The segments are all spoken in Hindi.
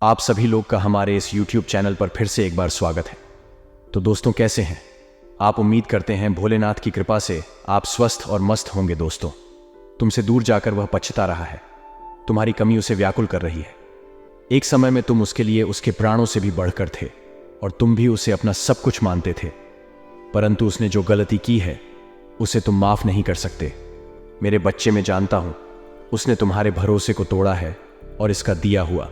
आप सभी लोग का हमारे इस YouTube चैनल पर फिर से एक बार स्वागत है। तो दोस्तों, कैसे हैं आप? उम्मीद करते हैं भोलेनाथ की कृपा से आप स्वस्थ और मस्त होंगे। दोस्तों, तुमसे दूर जाकर वह पछता रहा है, तुम्हारी कमी उसे व्याकुल कर रही है। एक समय में तुम उसके लिए उसके प्राणों से भी बढ़कर थे और तुम भी उसे अपना सब कुछ मानते थे, परंतु उसने जो गलती की है उसे तुम माफ नहीं कर सकते। मेरे बच्चे, मैं जानता हूं उसने तुम्हारे भरोसे को तोड़ा है और इसका दिया हुआ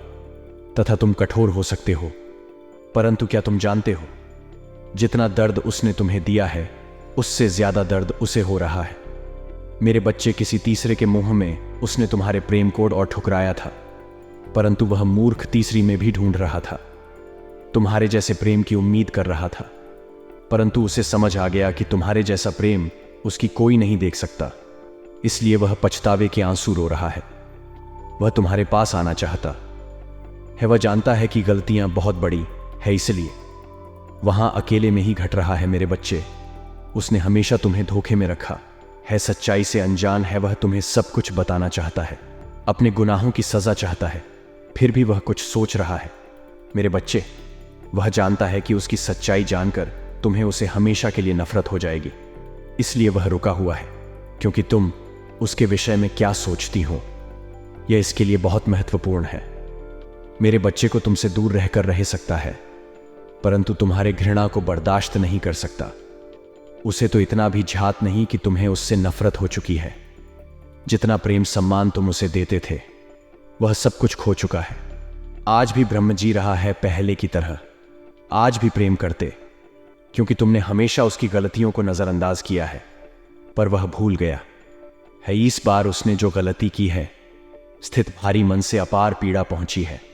तथा तुम कठोर हो सकते हो, परंतु क्या तुम जानते हो जितना दर्द उसने तुम्हें दिया है उससे ज्यादा दर्द उसे हो रहा है। मेरे बच्चे, किसी तीसरे के मुंह में उसने तुम्हारे प्रेम कोड और ठुकराया था, परंतु वह मूर्ख तीसरी में भी ढूंढ रहा था। तुम्हारे जैसे प्रेम की उम्मीद कर रहा था, परंतु उसे समझ आ गया कि तुम्हारे जैसा प्रेम उसकी कोई नहीं देख सकता, इसलिए वह पछतावे के आंसू रो रहा है। वह तुम्हारे पास आना चाहता है, वह जानता है कि गलतियां बहुत बड़ी है, इसलिए वहां अकेले में ही घट रहा है। मेरे बच्चे, उसने हमेशा तुम्हें धोखे में रखा है, सच्चाई से अनजान है। वह तुम्हें सब कुछ बताना चाहता है, अपने गुनाहों की सजा चाहता है, फिर भी वह कुछ सोच रहा है। मेरे बच्चे, वह जानता है कि उसकी सच्चाई जानकर तुम्हें उसे हमेशा के लिए नफरत हो जाएगी, इसलिए वह रुका हुआ है, क्योंकि तुम उसके विषय में क्या सोचती हो यह इसके लिए बहुत महत्वपूर्ण है। मेरे बच्चे को तुमसे दूर रहकर रह सकता है, परंतु तुम्हारे घृणा को बर्दाश्त नहीं कर सकता। उसे तो इतना भी झात नहीं कि तुम्हें उससे नफरत हो चुकी है। जितना प्रेम सम्मान तुम उसे देते थे वह सब कुछ खो चुका है। आज भी ब्रह्म जी रहा है पहले की तरह, आज भी प्रेम करते, क्योंकि तुमने हमेशा उसकी गलतियों को नजरअंदाज किया है, पर वह भूल गया है। इस बार उसने जो गलती की है, स्थित भारी मन से अपार पीड़ा पहुंची है।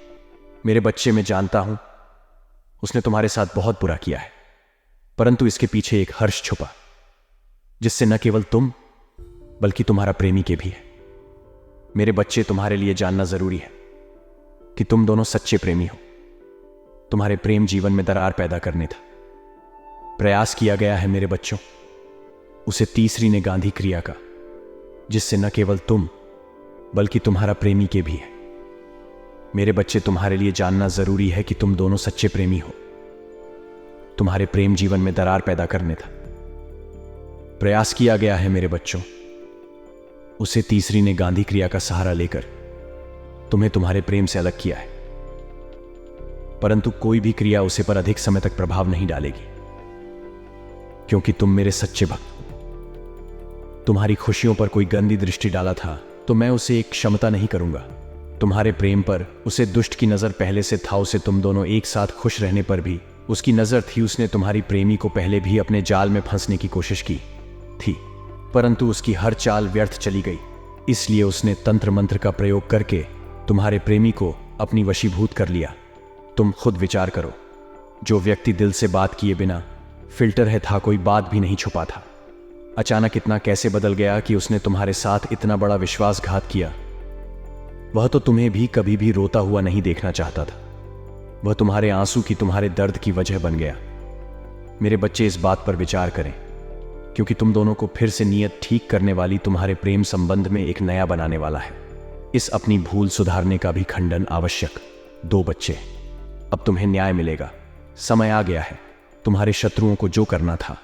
मेरे बच्चे, मैं जानता हूं उसने तुम्हारे साथ बहुत बुरा किया है, परंतु इसके पीछे एक हर्ष छुपा, जिससे न केवल तुम बल्कि तुम्हारा प्रेमी के भी है। मेरे बच्चे, तुम्हारे लिए जानना जरूरी है कि तुम दोनों सच्चे प्रेमी हो। तुम्हारे प्रेम जीवन में दरार पैदा करने था प्रयास किया गया है। मेरे बच्चों, उसे तीसरी ने गांधी क्रिया का, जिससे न केवल तुम बल्कि तुम्हारा प्रेमी के भी है। मेरे बच्चे, तुम्हारे लिए जानना जरूरी है कि तुम दोनों सच्चे प्रेमी हो। तुम्हारे प्रेम जीवन में दरार पैदा करने था प्रयास किया गया है। मेरे बच्चों, उसे तीसरी ने गांधी क्रिया का सहारा लेकर तुम्हें तुम्हारे प्रेम से अलग किया है, परंतु कोई भी क्रिया उसे पर अधिक समय तक प्रभाव नहीं डालेगी, क्योंकि तुम मेरे सच्चे भक्त। तुम्हारी खुशियों पर कोई गंदी दृष्टि डाला था तो मैं उसे एक क्षमता नहीं करूंगा। तुम्हारे प्रेम पर उसे दुष्ट की नजर पहले से था। उसे तुम दोनों एक साथ खुश रहने पर भी उसकी नजर थी। उसने तुम्हारी प्रेमी को पहले भी अपने जाल में फंसने की कोशिश की थी, परंतु उसकी हर चाल व्यर्थ चली गई। इसलिए उसने तंत्र मंत्र का प्रयोग करके तुम्हारे प्रेमी को अपनी वशीभूत कर लिया। तुम खुद विचार करो, जो व्यक्ति दिल से बात किए बिना फिल्टर है था, कोई बात भी नहीं छुपा था, अचानक इतना कैसे बदल गया कि उसने तुम्हारे साथ इतना बड़ा विश्वासघात किया। वह तो तुम्हें भी कभी भी रोता हुआ नहीं देखना चाहता था। वह तुम्हारे आंसू की, तुम्हारे दर्द की वजह बन गया। मेरे बच्चे, इस बात पर विचार करें, क्योंकि तुम दोनों को फिर से नियत ठीक करने वाली तुम्हारे प्रेम संबंध में एक नया बनाने वाला है। इस अपनी भूल सुधारने का भी खंडन आवश्यक। दो बच्चे, अब तुम्हें न्याय मिलेगा। समय आ गया है। तुम्हारे शत्रुओं को जो करना था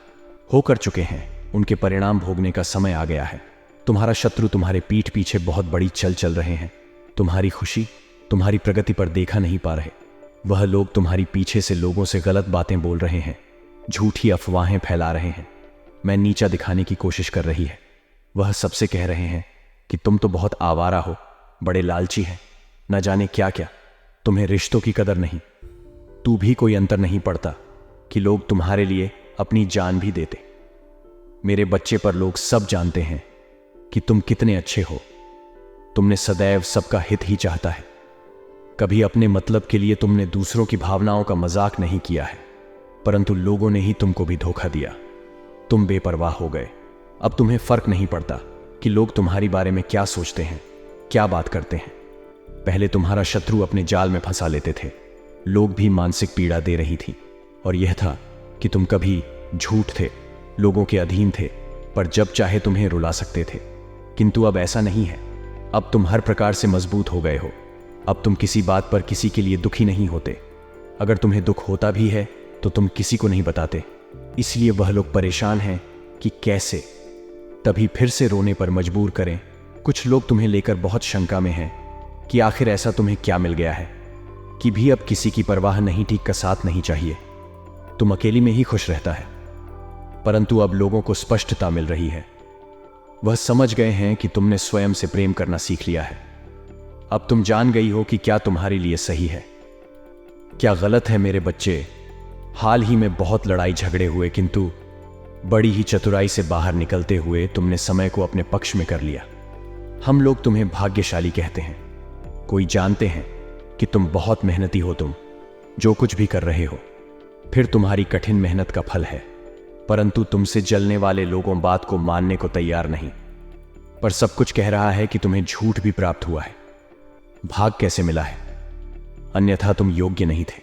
हो कर चुके हैं, उनके परिणाम भोगने का समय आ गया है। तुम्हारा शत्रु तुम्हारे पीठ पीछे बहुत बड़ी चल रहे हैं। तुम्हारी खुशी, तुम्हारी प्रगति पर देखा नहीं पा रहे। वह लोग तुम्हारी पीछे से लोगों से गलत बातें बोल रहे हैं, झूठी अफवाहें फैला रहे हैं, मैं नीचा दिखाने की कोशिश कर रही है। वह सबसे कह रहे हैं कि तुम तो बहुत आवारा हो, बड़े लालची हैं, न जाने क्या क्या। तुम्हें रिश्तों की कदर नहीं। तू भी कोई अंतर नहीं पड़ता कि लोग तुम्हारे लिए अपनी जान भी देते। मेरे बच्चे, पर लोग सब जानते हैं कि तुम कितने अच्छे हो। तुमने सदैव सबका हित ही चाहता है। कभी अपने मतलब के लिए तुमने दूसरों की भावनाओं का मजाक नहीं किया है, परंतु लोगों ने ही तुमको भी धोखा दिया। तुम बेपरवाह हो गए। अब तुम्हें फर्क नहीं पड़ता कि लोग तुम्हारी बारे में क्या सोचते हैं, क्या बात करते हैं। पहले तुम्हारा शत्रु अपने जाल में फंसा लेते थे, लोग भी मानसिक पीड़ा दे रही थी, और यह था कि तुम कभी झूठ थे, लोगों के अधीन थे, पर जब चाहे तुम्हें रुला सकते थे। किंतु अब ऐसा नहीं है। अब तुम हर प्रकार से मजबूत हो गए हो। अब तुम किसी बात पर किसी के लिए दुखी नहीं होते। अगर तुम्हें दुख होता भी है तो तुम किसी को नहीं बताते, इसलिए वह लोग परेशान हैं कि कैसे तभी फिर से रोने पर मजबूर करें। कुछ लोग तुम्हें लेकर बहुत शंका में हैं कि आखिर ऐसा तुम्हें क्या मिल गया है कि भी अब किसी की परवाह नहीं, ठीक का साथ नहीं चाहिए, तुम अकेली में ही खुश रहता है। परंतु अब लोगों को स्पष्टता मिल रही है। वह समझ गए हैं कि तुमने स्वयं से प्रेम करना सीख लिया है। अब तुम जान गई हो कि क्या तुम्हारे लिए सही है, क्या गलत है। मेरे बच्चे, हाल ही में बहुत लड़ाई झगड़े हुए, किंतु बड़ी ही चतुराई से बाहर निकलते हुए तुमने समय को अपने पक्ष में कर लिया। हम लोग तुम्हें भाग्यशाली कहते हैं। कोई जानते हैं कि तुम बहुत मेहनती हो, तुम जो कुछ भी कर रहे हो फिर तुम्हारी कठिन मेहनत का फल है। परंतु तुमसे जलने वाले लोगों बात को मानने को तैयार नहीं, पर सब कुछ कह रहा है कि तुम्हें झूठ भी प्राप्त हुआ है। भाग कैसे मिला है, अन्यथा तुम योग्य नहीं थे।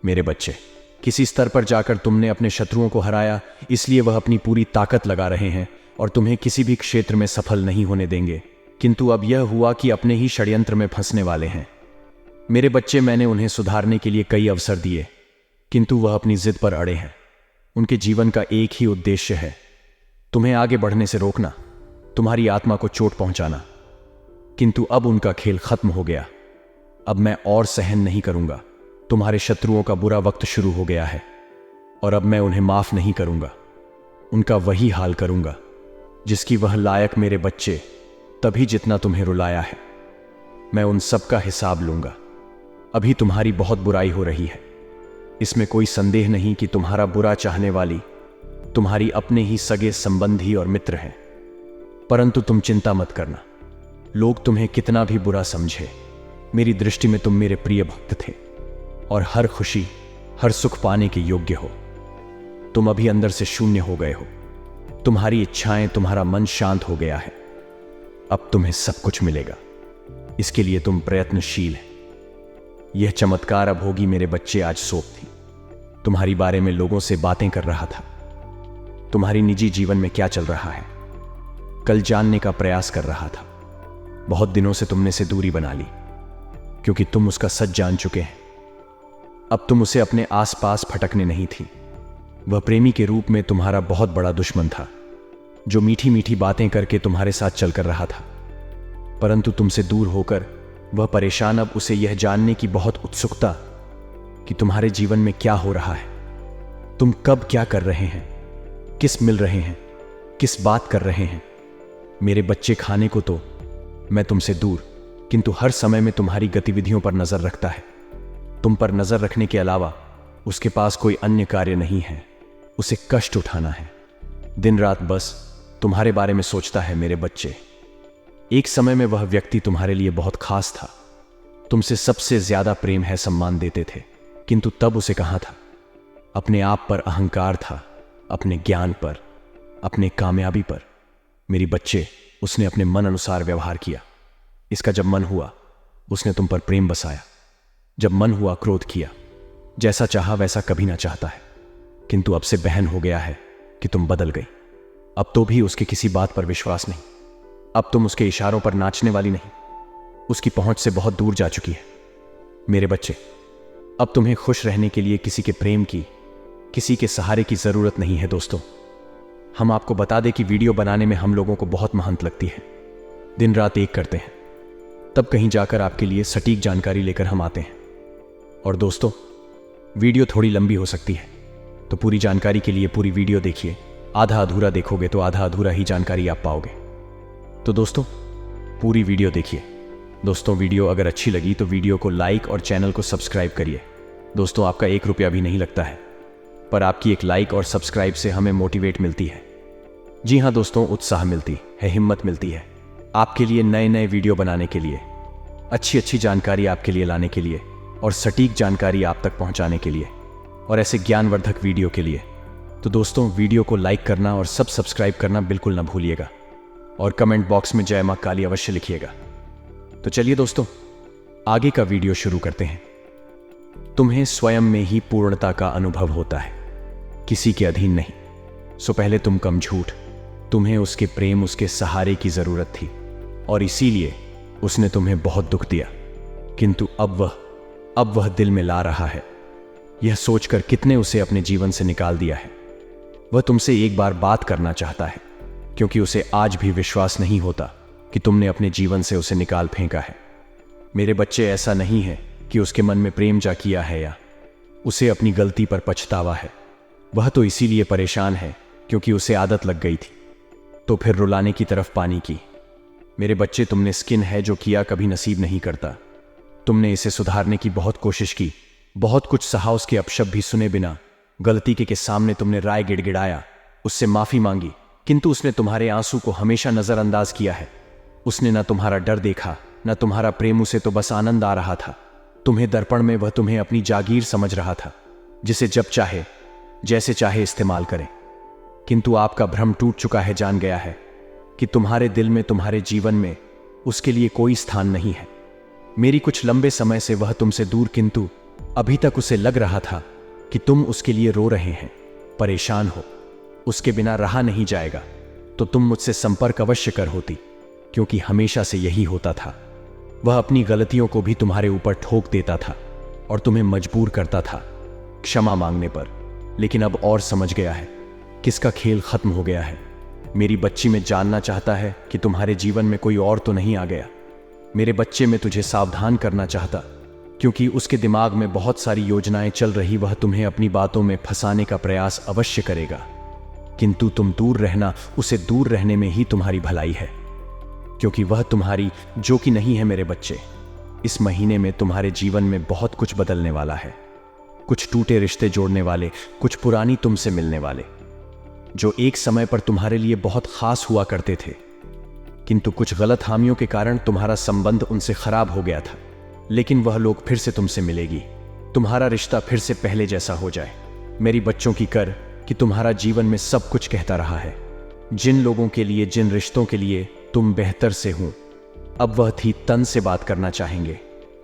मेरे बच्चे, किसी स्तर पर जाकर तुमने अपने शत्रुओं को हराया, इसलिए वह अपनी पूरी ताकत लगा रहे हैं और तुम्हें किसी भी क्षेत्र में सफल नहीं होने देंगे। किंतु अब यह हुआ कि अपने ही षड्यंत्र में फंसने वाले हैं। मेरे बच्चे, मैंने उन्हें सुधारने के लिए कई अवसर दिए, किंतु वह अपनी जिद पर अड़े हैं। उनके जीवन का एक ही उद्देश्य है, तुम्हें आगे बढ़ने से रोकना, तुम्हारी आत्मा को चोट पहुंचाना। किंतु अब उनका खेल खत्म हो गया। अब मैं और सहन नहीं करूंगा। तुम्हारे शत्रुओं का बुरा वक्त शुरू हो गया है और अब मैं उन्हें माफ नहीं करूंगा। उनका वही हाल करूंगा जिसकी वह लायक। मेरे बच्चे, तभी जितना तुम्हें रुलाया है मैं उन सब का हिसाब लूंगा। अभी तुम्हारी बहुत बुराई हो रही है, इसमें कोई संदेह नहीं कि तुम्हारा बुरा चाहने वाली तुम्हारी अपने ही सगे संबंधी और मित्र हैं। परंतु तुम चिंता मत करना, लोग तुम्हें कितना भी बुरा समझे, मेरी दृष्टि में तुम मेरे प्रिय भक्त थे और हर खुशी हर सुख पाने के योग्य हो। तुम अभी अंदर से शून्य हो गए हो, तुम्हारी इच्छाएं, तुम्हारा मन शांत हो गया है। अब तुम्हें सब कुछ मिलेगा, इसके लिए तुम प्रयत्नशील हैं। यह चमत्कार अब होगी। मेरे बच्चे, आज सोप थी, तुम्हारी बारे में लोगों से बातें कर रहा था। तुम्हारी निजी जीवन में क्या चल रहा है कल जानने का प्रयास कर रहा था। बहुत दिनों से तुमने से दूरी बना ली क्योंकि तुम उसका सच जान चुके हैं। अब तुम उसे अपने आसपास फटकने नहीं थी। वह प्रेमी के रूप में तुम्हारा बहुत बड़ा दुश्मन था, जो मीठी मीठी बातें करके तुम्हारे साथ चलकर रहा था। परंतु तुमसे दूर होकर वह परेशान, अब उसे यह जानने की बहुत उत्सुकता कि तुम्हारे जीवन में क्या हो रहा है, तुम कब क्या कर रहे हैं, किस मिल रहे हैं, किस बात कर रहे हैं। मेरे बच्चे, खाने को तो मैं तुमसे दूर, किंतु हर समय में तुम्हारी गतिविधियों पर नजर रखता है। तुम पर नजर रखने के अलावा उसके पास कोई अन्य कार्य नहीं है। उसे कष्ट उठाना है, दिन रात बस तुम्हारे बारे में सोचता है। मेरे बच्चे, एक समय में वह व्यक्ति तुम्हारे लिए बहुत खास था, तुमसे सबसे ज्यादा प्रेम है सम्मान देते थे, किंतु तब उसे कहां था। अपने आप पर अहंकार था, अपने ज्ञान पर, अपने कामयाबी पर। मेरी बच्चे, उसने अपने मन अनुसार व्यवहार किया। इसका जब मन हुआ उसने तुम पर प्रेम बसाया, जब मन हुआ क्रोध किया। जैसा चाहा वैसा कभी ना चाहता है, किंतु अब से बहन हो गया है कि तुम बदल गई। अब तो भी उसके किसी बात पर विश्वास नहीं। अब तुम उसके इशारों पर नाचने वाली नहीं, उसकी पहुंच से बहुत दूर जा चुकी है। मेरे बच्चे, अब तुम्हें खुश रहने के लिए किसी के प्रेम की, किसी के सहारे की जरूरत नहीं है। दोस्तों, हम आपको बता दें कि वीडियो बनाने में हम लोगों को बहुत मेहनत लगती है, दिन रात एक करते हैं, तब कहीं जाकर आपके लिए सटीक जानकारी लेकर हम आते हैं। और दोस्तों, वीडियो थोड़ी लंबी हो सकती है, तो पूरी जानकारी के लिए पूरी वीडियो देखिए। आधा अधूरा देखोगे तो आधा अधूरा ही जानकारी आप पाओगे। तो दोस्तों, पूरी वीडियो देखिए। दोस्तों, वीडियो अगर अच्छी लगी तो वीडियो को लाइक और चैनल को सब्सक्राइब करिए। दोस्तों, आपका 1 रुपया भी नहीं लगता है, पर आपकी एक लाइक और सब्सक्राइब से हमें मोटिवेट मिलती है। जी हाँ दोस्तों, उत्साह मिलती है, हिम्मत मिलती है आपके लिए नए नए वीडियो बनाने के लिए, अच्छी अच्छी जानकारी आपके लिए लाने के लिए और सटीक जानकारी आप तक पहुंचाने के लिए, और ऐसे ज्ञानवर्धक वीडियो के लिए। तो दोस्तों, वीडियो को लाइक करना और सब्सक्राइब करना बिल्कुल ना भूलिएगा, और कमेंट बॉक्स में जय मां काली अवश्य लिखिएगा। तो चलिए दोस्तों, आगे का वीडियो शुरू करते हैं। तुम्हें स्वयं में ही पूर्णता का अनुभव होता है, किसी के अधीन नहीं। सो पहले तुम कम झूठ, तुम्हें उसके प्रेम, उसके सहारे की जरूरत थी, और इसीलिए उसने तुम्हें बहुत दुख दिया, किंतु अब वह दिल में ला रहा है, यह सोचकर कितने उसे अपने जीवन से निकाल दिया है। वह तुमसे एक बार बात करना चाहता है, क्योंकि उसे आज भी विश्वास नहीं होता कि तुमने अपने जीवन से उसे निकाल फेंका है। मेरे बच्चे, ऐसा नहीं है कि उसके मन में प्रेम जा किया है या उसे अपनी गलती पर पछतावा है। वह तो इसीलिए परेशान है क्योंकि उसे आदत लग गई थी, तो फिर रुलाने की तरफ पानी की। मेरे बच्चे, तुमने स्किन है जो किया कभी नसीब नहीं करता। तुमने इसे सुधारने की बहुत कोशिश की, बहुत कुछ सहा, उसके अपशब्द भी सुने बिना। गलती के सामने तुमने राय गिड़गिड़ाया, उससे माफी मांगी, किंतु उसने तुम्हारे आंसू को हमेशा नजरअंदाज किया है। उसने ना तुम्हारा डर देखा, ना तुम्हारा प्रेम, उसे तो बस आनंद आ रहा था। तुम्हें दर्पण में वह तुम्हें अपनी जागीर समझ रहा था, जिसे जब चाहे जैसे चाहे इस्तेमाल करे। किंतु आपका भ्रम टूट चुका है, जान गया है कि तुम्हारे दिल में, तुम्हारे जीवन में उसके लिए कोई स्थान नहीं है। मेरी कुछ लंबे समय से वह तुमसे दूर, किंतु अभी तक उसे लग रहा था कि तुम उसके लिए रो रहे हैं, परेशान हो, उसके बिना रहा नहीं जाएगा। तो तुम मुझसे संपर्क अवश्य कर होती, क्योंकि हमेशा से यही होता था। वह अपनी गलतियों को भी तुम्हारे ऊपर ठोक देता था और तुम्हें मजबूर करता था क्षमा मांगने पर। लेकिन अब और समझ गया है किसका खेल खत्म हो गया है। मेरी बच्ची, में जानना चाहता है कि तुम्हारे जीवन में कोई और तो नहीं आ गया। मेरे बच्चे, में तुझे सावधान करना चाहता, क्योंकि उसके दिमाग में बहुत सारी योजनाएं चल रही। वह तुम्हें अपनी बातों में फंसाने का प्रयास अवश्य करेगा, किंतु तुम दूर रहना, उसे दूर रहने में ही तुम्हारी भलाई है, क्योंकि वह तुम्हारी जो कि नहीं है। मेरे बच्चे, इस महीने में तुम्हारे जीवन में बहुत कुछ बदलने वाला है। कुछ टूटे रिश्ते जोड़ने वाले, कुछ पुरानी तुमसे मिलने वाले, जो एक समय पर तुम्हारे लिए बहुत खास हुआ करते थे, किंतु कुछ गलतफहमियों के कारण तुम्हारा संबंध उनसे खराब हो गया था। लेकिन वह लोग फिर से तुमसे मिलेगी, तुम्हारा रिश्ता फिर से पहले जैसा हो जाए। मेरी बच्चों की कर कि तुम्हारा जीवन में सब कुछ कहता रहा है। जिन लोगों के लिए, जिन रिश्तों के लिए तुम बेहतर से हूं, अब वह थी तन से बात करना चाहेंगे।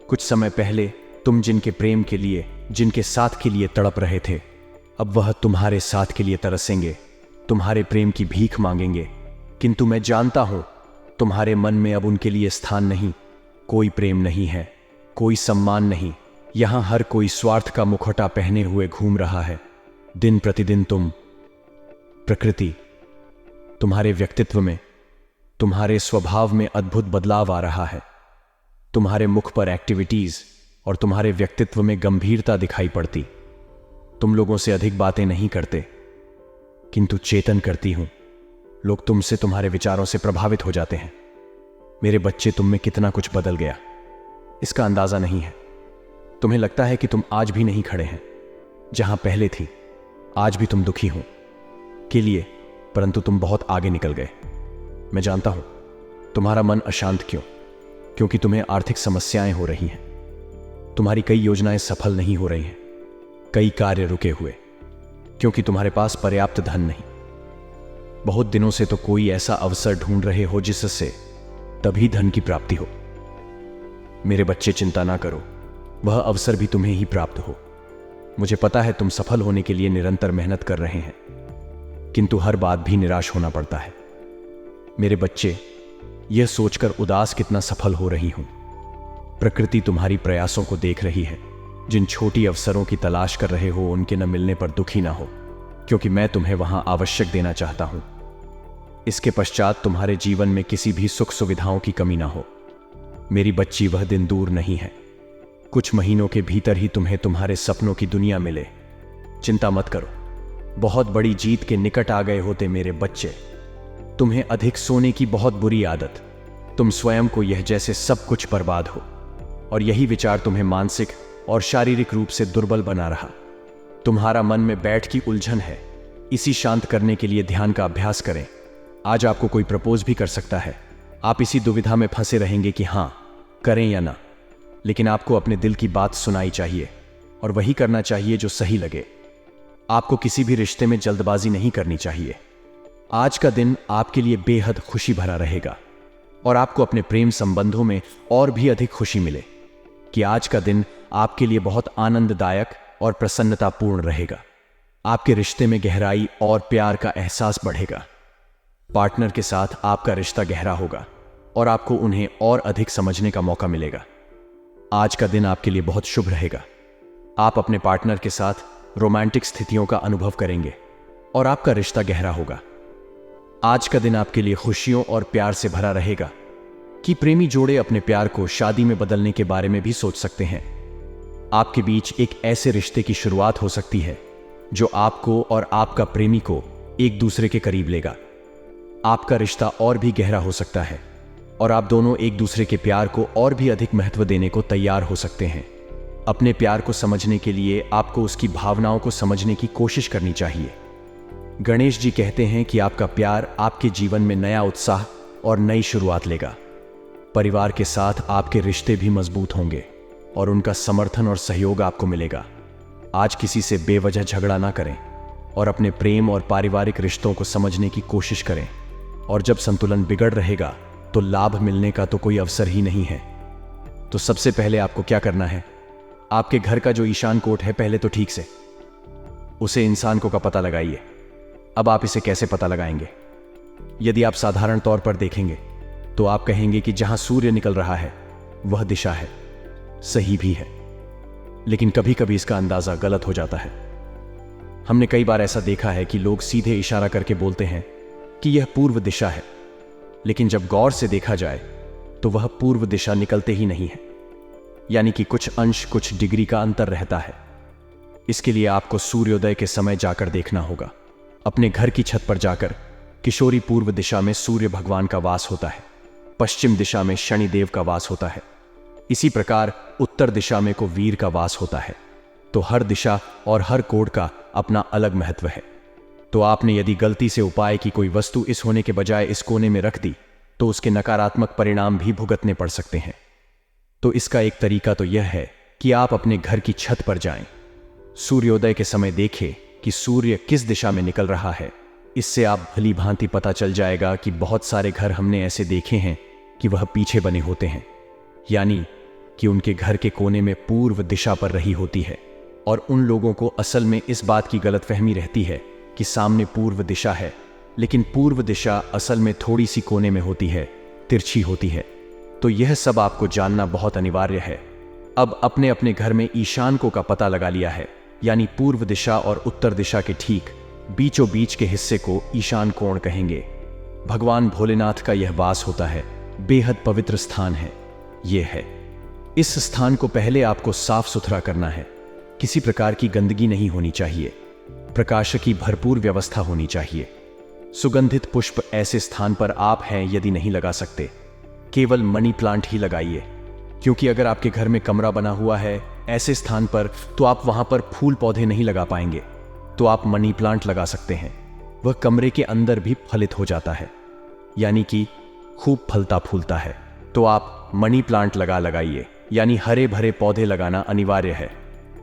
कुछ समय पहले तुम जिनके प्रेम के लिए, जिनके साथ के लिए तड़प रहे थे, अब वह तुम्हारे साथ के लिए तरसेंगे, तुम्हारे प्रेम की भीख मांगेंगे। किंतु मैं जानता हूं तुम्हारे मन में अब उनके लिए स्थान नहीं, कोई प्रेम नहीं है, कोई सम्मान नहीं। यहां हर कोई स्वार्थ का मुखौटा पहने हुए घूम रहा है। दिन प्रतिदिन प्रकृति, तुम्हारे व्यक्तित्व में, तुम्हारे स्वभाव में अद्भुत बदलाव आ रहा है। तुम्हारे मुख पर एक्टिविटीज और तुम्हारे व्यक्तित्व में गंभीरता दिखाई पड़ती। तुम लोगों से अधिक बातें नहीं करते, किंतु चेतन करती हूं। लोग तुमसे, तुम्हारे विचारों से प्रभावित हो जाते हैं। मेरे बच्चे, तुम में कितना कुछ बदल गया, इसका अंदाजा नहीं है। तुम्हें लगता है कि तुम आज भी नहीं खड़े हैं जहां पहले थी। आज भी तुम दुखी हो के लिए, परंतु तुम बहुत आगे निकल गए। मैं जानता हूं तुम्हारा मन अशांत क्यों, क्योंकि तुम्हें आर्थिक समस्याएं हो रही हैं। तुम्हारी कई योजनाएं सफल नहीं हो रही हैं, कई कार्य रुके हुए, क्योंकि तुम्हारे पास पर्याप्त धन नहीं। बहुत दिनों से तो कोई ऐसा अवसर ढूंढ रहे हो जिससे तभी धन की प्राप्ति हो। मेरे बच्चे, चिंता ना करो, वह अवसर भी तुम्हें ही प्राप्त हो। मुझे पता है तुम सफल होने के लिए निरंतर मेहनत कर रहे हैं, किंतु हर बात भी निराश होना पड़ता है। मेरे बच्चे, यह सोचकर उदास कितना सफल हो रही हूं। प्रकृति तुम्हारी प्रयासों को देख रही है। जिन छोटी अवसरों की तलाश कर रहे हो, उनके न मिलने पर दुखी ना हो, क्योंकि मैं तुम्हें वहां आवश्यक देना चाहता हूं। इसके पश्चात तुम्हारे जीवन में किसी भी सुख सुविधाओं की कमी ना हो। मेरी बच्ची, वह दिन दूर नहीं है। कुछ महीनों के भीतर ही तुम्हें तुम्हारे सपनों की दुनिया मिले। चिंता मत करो, बहुत बड़ी जीत के निकट आ गए होते मेरे बच्चे। तुम्हें अधिक सोने की बहुत बुरी आदत, तुम स्वयं को यह जैसे सब कुछ बर्बाद हो, और यही विचार तुम्हें मानसिक और शारीरिक रूप से दुर्बल बना रहा। तुम्हारा मन में बैठ की उलझन है। इसी शांत करने के लिए ध्यान का अभ्यास करें। आज आपको कोई प्रपोज भी कर सकता है। आप इसी दुविधा में फंसे रहेंगे कि हां करें या ना, लेकिन आपको अपने दिल की बात सुनाई चाहिए और वही करना चाहिए जो सही लगे। आपको किसी भी रिश्ते में जल्दबाजी नहीं करनी चाहिए। आज का दिन आपके लिए बेहद खुशी भरा रहेगा और आपको अपने प्रेम संबंधों में और भी अधिक खुशी मिले कि आज का दिन आपके लिए बहुत आनंददायक और प्रसन्नतापूर्ण रहेगा। आपके रिश्ते में गहराई और प्यार का एहसास बढ़ेगा। पार्टनर के साथ आपका रिश्ता गहरा होगा और आपको उन्हें और अधिक समझने का मौका मिलेगा। आज का दिन आपके लिए बहुत शुभ रहेगा। आप अपने पार्टनर के साथ रोमांटिक स्थितियों का अनुभव करेंगे और आपका रिश्ता गहरा होगा। आज का दिन आपके लिए खुशियों और प्यार से भरा रहेगा कि प्रेमी जोड़े अपने प्यार को शादी में बदलने के बारे में भी सोच सकते हैं। आपके बीच एक ऐसे रिश्ते की शुरुआत हो सकती है जो आपको और आपका प्रेमी को एक दूसरे के करीब लेगा। आपका रिश्ता और भी गहरा हो सकता है और आप दोनों एक दूसरे के प्यार को और भी अधिक महत्व देने को तैयार हो सकते हैं। अपने प्यार को समझने के लिए आपको उसकी भावनाओं को समझने की कोशिश करनी चाहिए। गणेश जी कहते हैं कि आपका प्यार आपके जीवन में नया उत्साह और नई शुरुआत लेगा। परिवार के साथ आपके रिश्ते भी मजबूत होंगे और उनका समर्थन और सहयोग आपको मिलेगा। आज किसी से बेवजह झगड़ा ना करें और अपने प्रेम और पारिवारिक रिश्तों को समझने की कोशिश करें। और जब संतुलन बिगड़ रहेगा तो लाभ मिलने का तो कोई अवसर ही नहीं है। तो सबसे पहले आपको क्या करना है, आपके घर का जो ईशान कोट है पहले तो ठीक से उसे इंसान को का पता लगाइए। अब आप इसे कैसे पता लगाएंगे? यदि आप साधारण तौर पर देखेंगे तो आप कहेंगे कि जहां सूर्य निकल रहा है वह दिशा है। सही भी है, लेकिन कभी कभी इसका अंदाजा गलत हो जाता है। हमने कई बार ऐसा देखा है कि लोग सीधे इशारा करके बोलते हैं कि यह पूर्व दिशा है, लेकिन जब गौर से देखा जाए तो वह पूर्व दिशा निकलते ही नहीं है, यानी कि कुछ अंश कुछ डिग्री का अंतर रहता है। इसके लिए आपको सूर्योदय के समय जाकर देखना होगा। अपने घर की छत पर जाकर किशोरी पूर्व दिशा में सूर्य भगवान का वास होता है, पश्चिम दिशा में शनिदेव का वास होता है, इसी प्रकार उत्तर दिशा में को वीर का वास होता है। तो हर दिशा और हर कोड का अपना अलग महत्व है। तो आपने यदि गलती से उपाय की कोई वस्तु इस होने के बजाय इस कोने में रख दी तो उसके नकारात्मक परिणाम भी भुगतने पड़ सकते हैं। तो इसका एक तरीका तो यह है कि आप अपने घर की छत पर जाएं, सूर्योदय के समय देखें कि सूर्य किस दिशा में निकल रहा है। इससे आप भली भांति पता चल जाएगा कि बहुत सारे घर हमने ऐसे देखे हैं कि वह पीछे बने होते हैं, यानी कि उनके घर के कोने में पूर्व दिशा पर रही होती है। और उन लोगों को असल में इस बात की गलतफहमी रहती है कि सामने पूर्व दिशा है, लेकिन पूर्व दिशा असल में थोड़ी सी कोने में होती है, तिरछी होती है। तो यह सब आपको जानना बहुत अनिवार्य है। अब अपने अपने घर में ईशान को का पता लगा लिया है, यानी पूर्व दिशा और उत्तर दिशा के ठीक बीचों बीच के हिस्से को ईशान कोण कहेंगे। भगवान भोलेनाथ का यह वास होता है, बेहद पवित्र स्थान है। यह है, इस स्थान को पहले आपको साफ सुथरा करना है। किसी प्रकार की गंदगी नहीं होनी चाहिए। प्रकाश की भरपूर व्यवस्था होनी चाहिए। सुगंधित पुष्प ऐसे स्थान पर आप हैं यदि नहीं लगा सकते, केवल मनी प्लांट ही लगाइए, क्योंकि अगर आपके घर में कमरा बना हुआ है ऐसे स्थान पर तो आप वहां पर फूल पौधे नहीं लगा पाएंगे। तो आप मनी प्लांट लगा सकते हैं, वह कमरे के अंदर भी फलित हो जाता है, यानी कि खूब फलता फूलता है। तो आप मनी प्लांट लगाइए, यानी हरे भरे पौधे लगाना अनिवार्य है।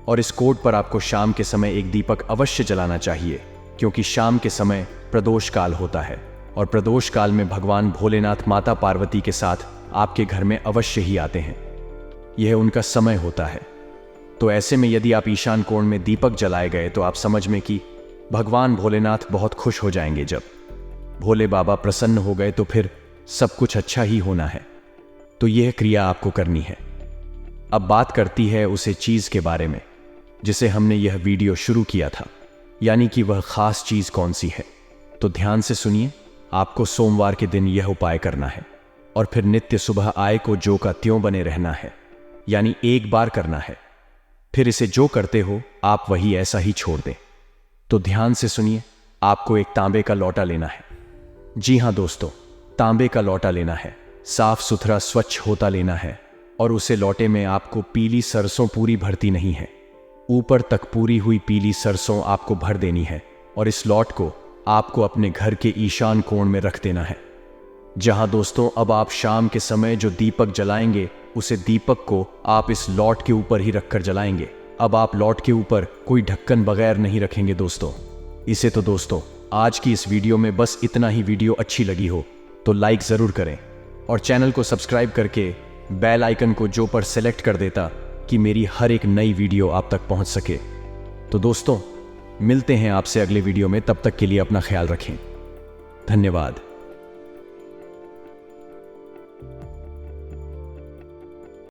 और इस कोड पर आपको शाम के समय एक दीपक अवश्य जलाना चाहिए, क्योंकि शाम के समय प्रदोष काल होता है और प्रदोष काल में भगवान भोलेनाथ माता पार्वती के साथ आपके घर में अवश्य ही आते हैं। यह उनका समय होता है। तो ऐसे में यदि आप ईशान कोण में दीपक जलाए गए तो आप समझ में कि भगवान भोलेनाथ बहुत खुश हो जाएंगे। जब भोले बाबा प्रसन्न हो गए तो फिर सब कुछ अच्छा ही होना है। तो यह क्रिया आपको करनी है। अब बात करती है उसे चीज के बारे में जिसे हमने यह वीडियो शुरू किया था, यानी कि वह खास चीज कौन सी है। तो ध्यान से सुनिए। आपको सोमवार के दिन यह उपाय करना है और फिर नित्य सुबह आय को जो का त्यों बने रहना है, यानी एक बार करना है। फिर इसे जो करते हो आप वही ऐसा ही छोड़ दें। तो ध्यान से सुनिए। आपको एक तांबे का लोटा लेना है। जी हां दोस्तों, तांबे का लोटा लेना है। साफ सुथरा स्वच्छ होता लेना है और उसे लोटे में आपको पीली सरसों पूरी भरती नहीं है, ऊपर तक पूरी हुई पीली सरसों आपको भर देनी है। और इस लौट को आपको अपने घर के ईशान कोण में रख देना है। जहां दोस्तों अब आप शाम के समय जो दीपक जलाएंगे उसे दीपक को आप इस लौट के ऊपर ही रखकर जलाएंगे। अब आप लौट के ऊपर कोई ढक्कन बगैर नहीं रखेंगे दोस्तों। इसे तो दोस्तों आज की इस वीडियो में बस इतना ही। वीडियो अच्छी लगी हो तो लाइक जरूर करें और चैनल को सब्सक्राइब करके बेल आइकन को जो पर सेलेक्ट कर देता कि मेरी हर एक नई वीडियो आप तक पहुंच सके। तो दोस्तों मिलते हैं आपसे अगले वीडियो में, तब तक के लिए अपना ख्याल रखें। धन्यवाद।